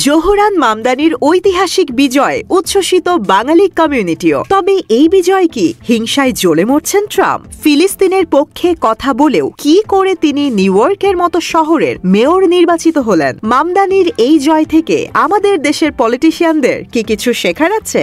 Zohran মামদানির ঐতিহাসিক বিজয় উচ্ছ্বসিত বাঙালি কমিউনিটিও। তবে এই বিজয় কি হিংসায় জ্বলে মরছেন ট্রাম্প? ফিলিস্তিনের পক্ষে কথা বলেও কি করে তিনি নিউ ইয়র্কের মতো শহরের মেয়র নির্বাচিত হলেন? মামদানির এই জয় থেকে আমাদের দেশের পলিটিশিয়ানদের কি কিছু শেখার আছে?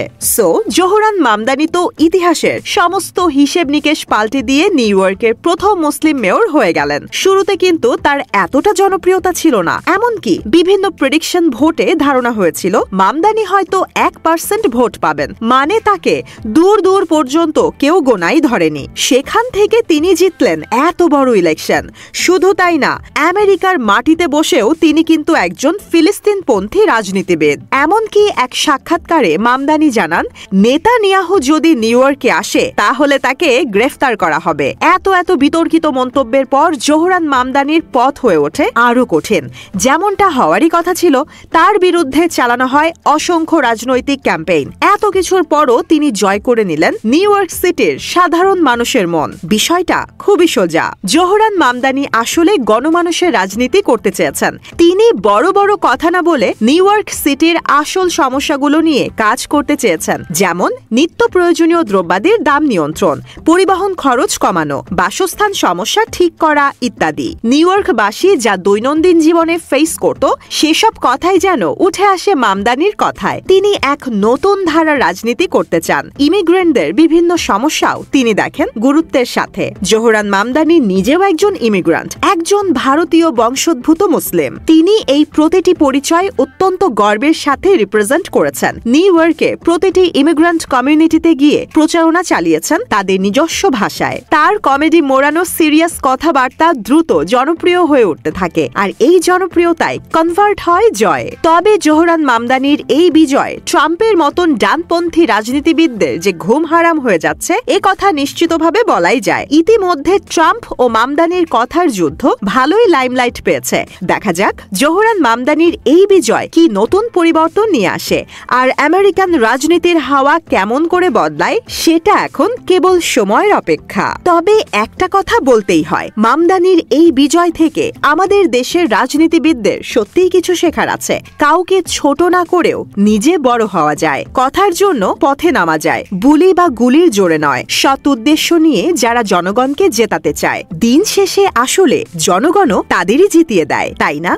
জোহরান মামদানি তো ইতিহাসের সমস্ত হিসেব নিকেশ পাল্টে দিয়ে নিউ ইয়র্কের প্রথম মুসলিম মেয়র হয়ে গেলেন। শুরুতে কিন্তু তার এতটা জনপ্রিয়তা ছিল না, এমনকি বিভিন্ন প্রেডিকশন ভোটে ধারণা হয়েছিল মামদানি হয়তো 1% ভোট পাবেন, মানে তাকে দূর দূর পর্যন্ত কেউ গোনাই ধরেনি। সেখান থেকে তিনি জিতলেন এত বড় ইলেকশন। শুধু তাই না, আমেরিকার মাটিতে বসেও তিনি কিন্তু একজন ফিলিস্তিনপন্থী রাজনীতিবিদ। এমনকি এক সাক্ষাৎকারে মামদানি জানান, নেতানিয়াহু যদি নিউ ইয়র্কে আসে তাহলে তাকে গ্রেফতার করা হবে। এত বিতর্কিত মন্তব্যের পর জোহরান মামদানির পথ হয়ে ওঠে আরো কঠিন। যেমনটা হওয়ারই কথা ছিল, তার বিরুদ্ধে চালানো হয় অসংখ্য রাজনৈতিক ক্যাম্পেইন। এত কিছুর পরও তিনি জয় করে নিলেন নিউ ইয়র্ক সিটির সাধারণ মানুষের মন। বিষয়টা খুবই সোজা। জোহরান মামদানি আসলে গণমানুষের রাজনীতি করতে চেয়েছেন। তিনি বড় বড় কথা না বলে নিউ ইয়র্ক সিটির আসল সমস্যাগুলো নিয়ে কাজ করতে চেয়েছেন, যেমন নিত্য প্রয়োজনীয় দ্রব্যাদির দাম নিয়ন্ত্রণ, পরিবহন খরচ কমানো, বাসস্থান সমস্যা ঠিক করা ইত্যাদি। নিউ ইয়র্কবাসী যা দৈনন্দিন জীবনে ফেস করত সেসব কথাই যেন উঠে আসে মামদানির কথায়। তিনি এক নতুন ধারার রাজনীতি করতে চান। ইমিগ্রেন্টদের বিভিন্ন সমস্যাও তিনি দেখেন গুরুত্বের সাথে। জোহরান মামদানি নিজেও একজন ইমিগ্রান্ট, একজন ভারতীয় বংশোদ্ভূত মুসলিম। তিনি এই প্রতিটি পরিচয় অত্যন্ত গর্বের সাথে রিপ্রেজেন্ট করেছেন। নিউ ইয়র্কে প্রতিটি ইমিগ্রান্ট কমিউনিটিতে গিয়ে প্রচারণা চালিয়েছেন তাদের নিজস্ব ভাষায়। তার কমেডি মোড়ানো সিরিয়াস কথাবার্তা দ্রুত জনপ্রিয় হয়ে উঠতে থাকে, আর এই জনপ্রিয়তায় কনভার্ট হয় জয়। তবে জোহরান মামদানির এই বিজয় ট্রাম্পের মতন ডানপন্থী রাজনীতিবিদদের যে ঘুম হারাম হয়ে যাচ্ছে এ কথা নিশ্চিতভাবে বলাই যায়। ইতিমধ্যে ট্রাম্প ও মামদানির কথার যুদ্ধ ভালোই লাইমলাইট পেয়েছে। দেখা যাক জোহরান মামদানির এই বিজয় কি নতুন পরিবর্তন নিয়ে আসে, আর আমেরিকান রাজনীতির হাওয়া কেমন করে বদলায় সেটা এখন কেবল সময়ের অপেক্ষা। তবে একটা কথা বলতেই হয়, মামদানির এই বিজয় থেকে আমাদের দেশের রাজনীতিবিদদের সত্যিই কিছু শেখার আছে। কাউকে ছোট না করেও নিজে বড় হওয়া যায়, কথার জন্য পথে নামা যায়, বুলি বা গুলির জোরে নয়, সৎ উদ্দেশ্য নিয়ে যারা জনগণকে জেতাতে চায়। দিন শেষে আসলে জনগণও তাদেরই জিতিয়ে দেয়, তাই না?